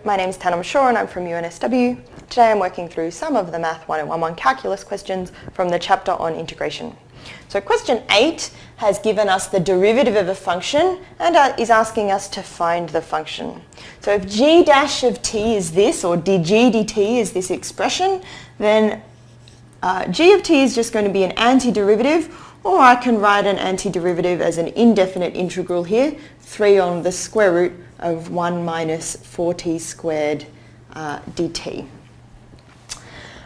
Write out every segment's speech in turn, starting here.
my name is Thanom and I'm from UNSW. Today I'm working through some of the MATH1011 calculus questions from the chapter on integration. So question 8 has given us the derivative of a function and is asking us to find the function. So if g dash of t is this, or dg dt is this expression, then g of t is just going to be an antiderivative, or I can write an antiderivative as an indefinite integral here, 3 on the square root of 1 minus 4t squared dt.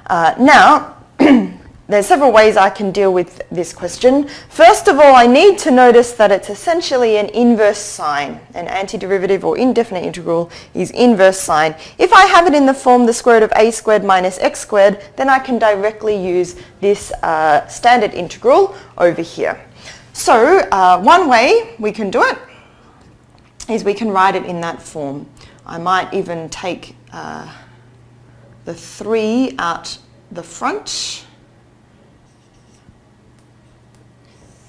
Now, there's several ways I can deal with this question. First of all, I need to notice that it's essentially an inverse sign. An antiderivative or indefinite integral is inverse sign. If I have it in the form the square root of a squared minus x squared, then I can directly use this standard integral over here. So one way we can do it is we can write it in that form. I might even take the 3 out the front.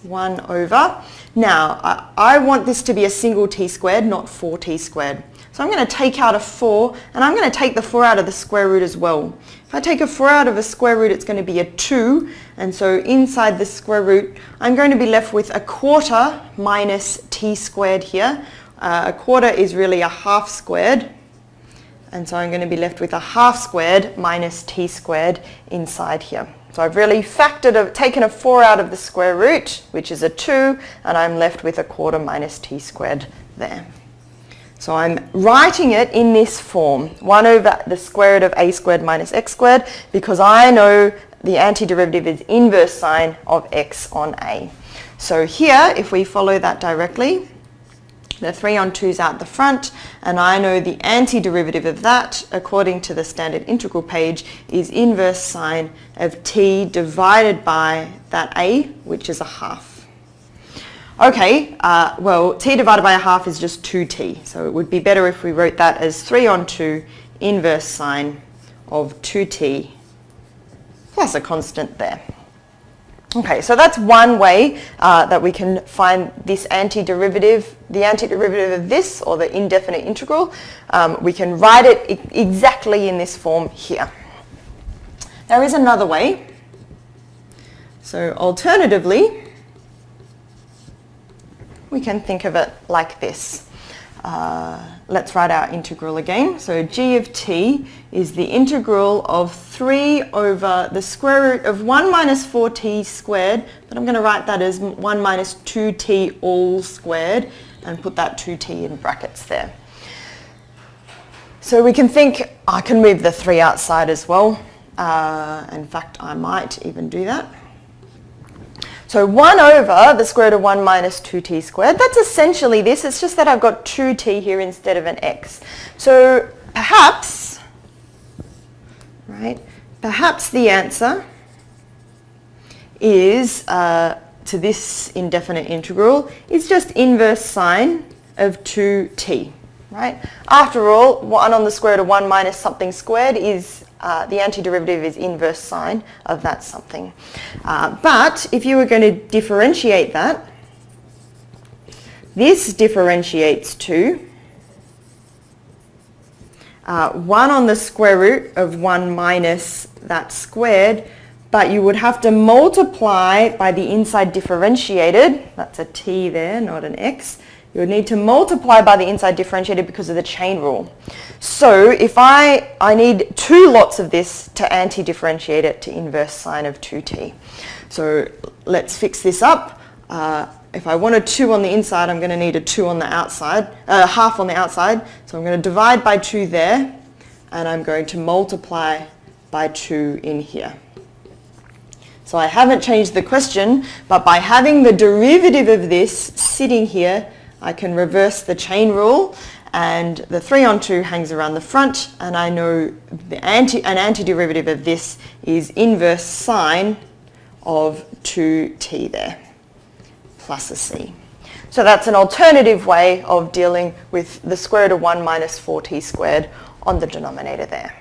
1 over. Now, I want this to be a single t squared, not 4t squared. So I'm going to take out a 4, and I'm going to take the 4 out of the square root as well. If I take a 4 out of a square root, it's going to be a 2, and so inside the square root, I'm going to be left with a quarter minus t squared here. A quarter is really a half squared, and so I'm going to be left with a half squared minus t squared inside here. So I've really taken a 4 out of the square root, which is a 2, and I'm left with a quarter minus t squared there. So I'm writing it in this form, 1 over the square root of a squared minus x squared, because I know the antiderivative is inverse sign of x on a. So here, if we follow that directly, the 3 on 2 is out the front, and I know the antiderivative of that, according to the standard integral page, is inverse sine of t divided by that a, which is a half. Okay, well, t divided by a half is just 2t, so it would be better if we wrote that as 3 on 2 inverse sine of 2t plus a constant there. Okay, so that's one way that we can find this antiderivative, the antiderivative of this, or the indefinite integral. We can write it exactly in this form here. There is another way. So alternatively, we can think of it like this. Let's write our integral again. So g of t is the integral of 3 over the square root of 1 minus 4t squared, but I'm going to write that as 1 minus 2t all squared and put that 2t in brackets there. So we can think, I can move the 3 outside as well. In fact, I might even do that. So 1 over the square root of 1 minus 2t squared, that's essentially this. It's just that I've got 2t here instead of an x. So perhaps, right, perhaps the answer is, to this indefinite integral, is just inverse sine of 2t, right? After all, 1 on the square root of 1 minus something squared is the antiderivative is inverse sine of that something. But if you were going to differentiate that, this differentiates to 1 on the square root of 1 minus that squared, but you would have to multiply by the inside differentiated. That's a t there, not an x. You would need to multiply by the inside differentiated because of the chain rule. So if I need 2 lots of this to anti-differentiate it to inverse sine of 2t. So let's fix this up. If I want a 2 on the inside, I'm going to need a 2 on the outside, half on the outside. So I'm going to divide by 2 there, and I'm going to multiply by 2 in here. So I haven't changed the question, but by having the derivative of this sitting here, I can reverse the chain rule, and the 3 on 2 hangs around the front, and I know an antiderivative of this is inverse sine of 2t there, plus a c. So that's an alternative way of dealing with the square root of 1 minus 4t squared on the denominator there.